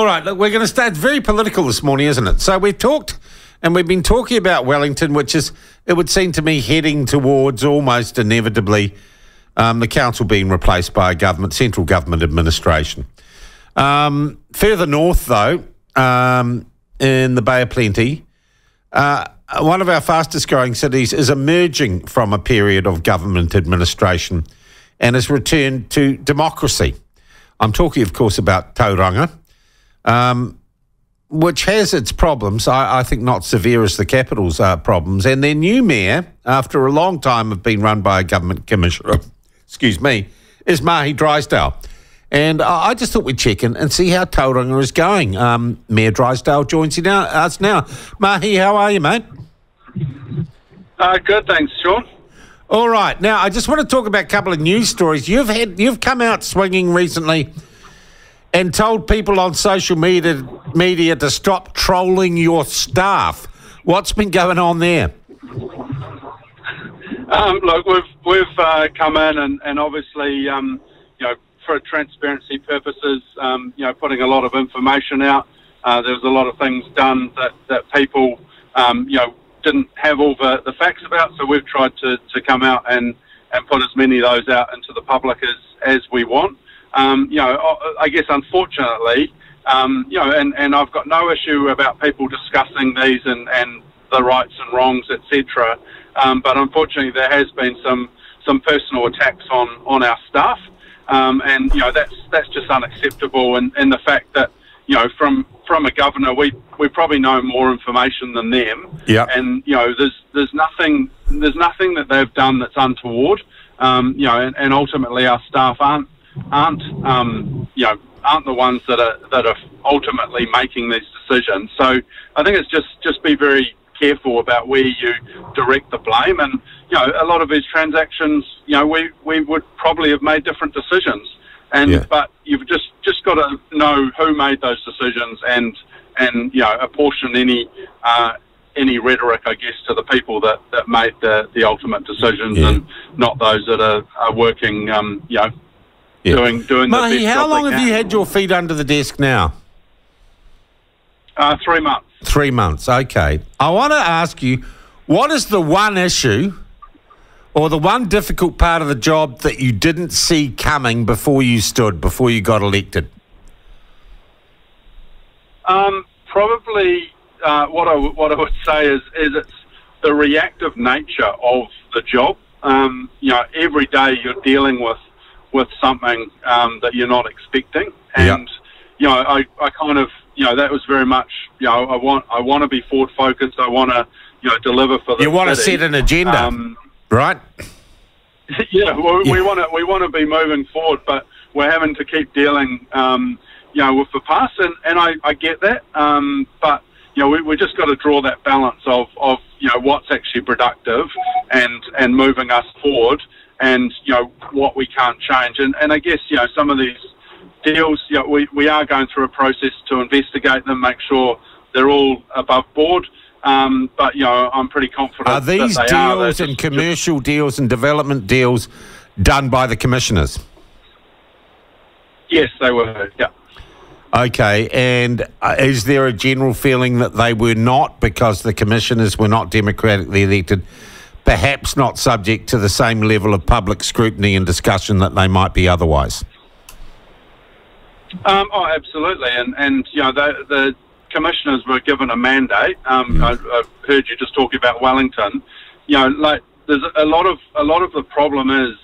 right, look, we're going to start very political this morning, isn't it? So we've talked and we've been talking about Wellington, which is, it would seem to me, heading towards almost inevitably the council being replaced by a central government administration. Further north, though, in the Bay of Plenty, one of our fastest growing cities is emerging from a period of government administration and has returned to democracy. I'm talking, of course, about Tauranga, which has its problems, I think not severe as the capital's problems. And their new mayor, after a long time of being run by a government commissioner, is Mahé Drysdale. And I just thought we'd check in and see how Tauranga is going. Mayor Drysdale joins us now. Mahé, how are you, mate? Good, thanks, Sean. All right. Now, I just want to talk about a couple of news stories. You've come out swinging recently and told people on social media to stop trolling your staff. What's been going on there? Look, we've come in and obviously, for transparency purposes, putting a lot of information out. There was a lot of things done that people, didn't have all the facts about, so we've tried to come out and put as many of those out into the public as we want. I guess unfortunately, and I've got no issue about people discussing these and the rights and wrongs, etc. But unfortunately, there has been some personal attacks on our staff, and that's just unacceptable. And the fact that from a governor, we probably know more information than them. Yeah. And there's nothing that they've done that's untoward. And ultimately our staff aren't the ones that are ultimately making these decisions. So I think it's just be very careful about where you direct the blame. And a lot of these transactions, we would probably have made different decisions. But you've just got to know who made those decisions and apportion any rhetoric, I guess, to the people that made the ultimate decisions, and not those that are working, doing the best Mahé, how job long they have can. you had your feet under the desk now? 3 months. 3 months, okay. I want to ask you, what is the one issue or the one difficult part of the job that you didn't see coming before you got elected? Probably what I would say is it's the reactive nature of the job. Every day you're dealing with something that you're not expecting, and I kind of that was very much I want to be forward focused. I want to deliver for the You want to city. set an agenda, right? Yeah, we want to be moving forward, but we're having to keep dealing, with the past, and I get that, but we just got to draw that balance of what's actually productive and moving us forward, and what we can't change, and I guess some of these deals, we are going through a process to investigate them, make sure they're all above board. But I'm pretty confident. Are these that deals and commercial deals and development deals done by the commissioners? Yes, they were. Yeah. Okay, and is there a general feeling that they were not, because the commissioners were not democratically elected, perhaps not subject to the same level of public scrutiny and discussion that they might be otherwise? Absolutely, and the commissioners were given a mandate. I heard you just talking about Wellington. There's a lot of the problem is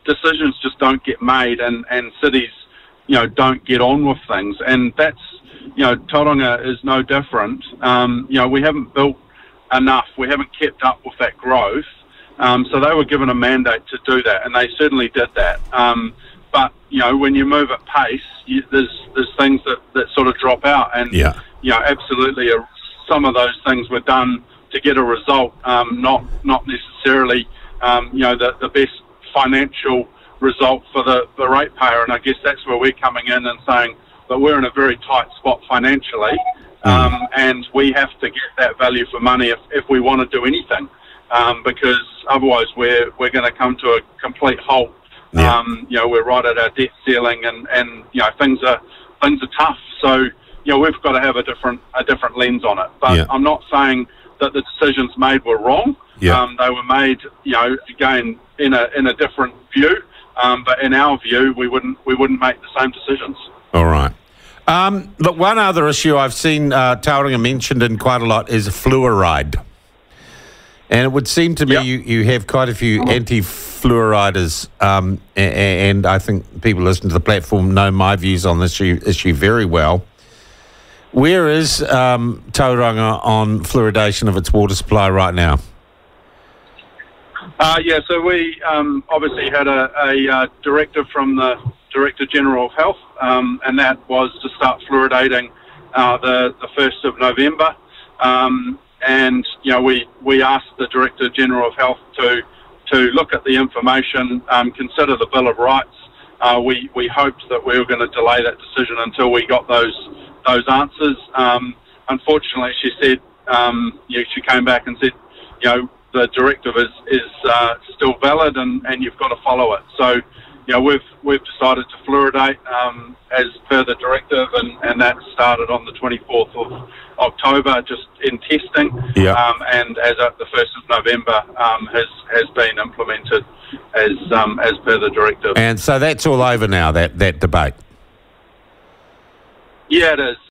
decisions just don't get made, and cities don't get on with things, and that's Tauranga is no different. We haven't built enough. We haven't kept up with that growth. So they were given a mandate to do that, and they certainly did that. But when you move at pace, there's things that sort of drop out, and absolutely, some of those things were done to get a result, not necessarily the best financial result for the ratepayer. And I guess that's where we're coming in and saying that we're in a very tight spot financially, and we have to get that value for money if we want to do anything, because otherwise we're going to come to a complete halt. We're right at our debt ceiling, and things are tough. So, we've got to have a different lens on it. But I'm not saying that the decisions made were wrong. Yeah. They were made, again, in a different view. But in our view, we wouldn't make the same decisions. All right. Look, one other issue I've seen Tauranga mentioned in quite a lot is fluoride. And it would seem to me you have quite a few anti-fluoriders, and I think people listening to the platform know my views on this issue very well. Where is Tauranga on fluoridation of its water supply right now? So we obviously had a directive from the Director General of Health, and that was to start fluoridating the 1st of November. And we asked the Director General of Health to look at the information, consider the Bill of Rights. We hoped that we were going to delay that decision until we got those answers. Unfortunately, she said she came back and said the directive is still valid and you've got to follow it. So we've decided to fluoridate as per the directive, and that started on the 24th of October, just in testing. And as at the 1st of November has been implemented as per the directive. And so that's all over now, that debate? Yeah, it is.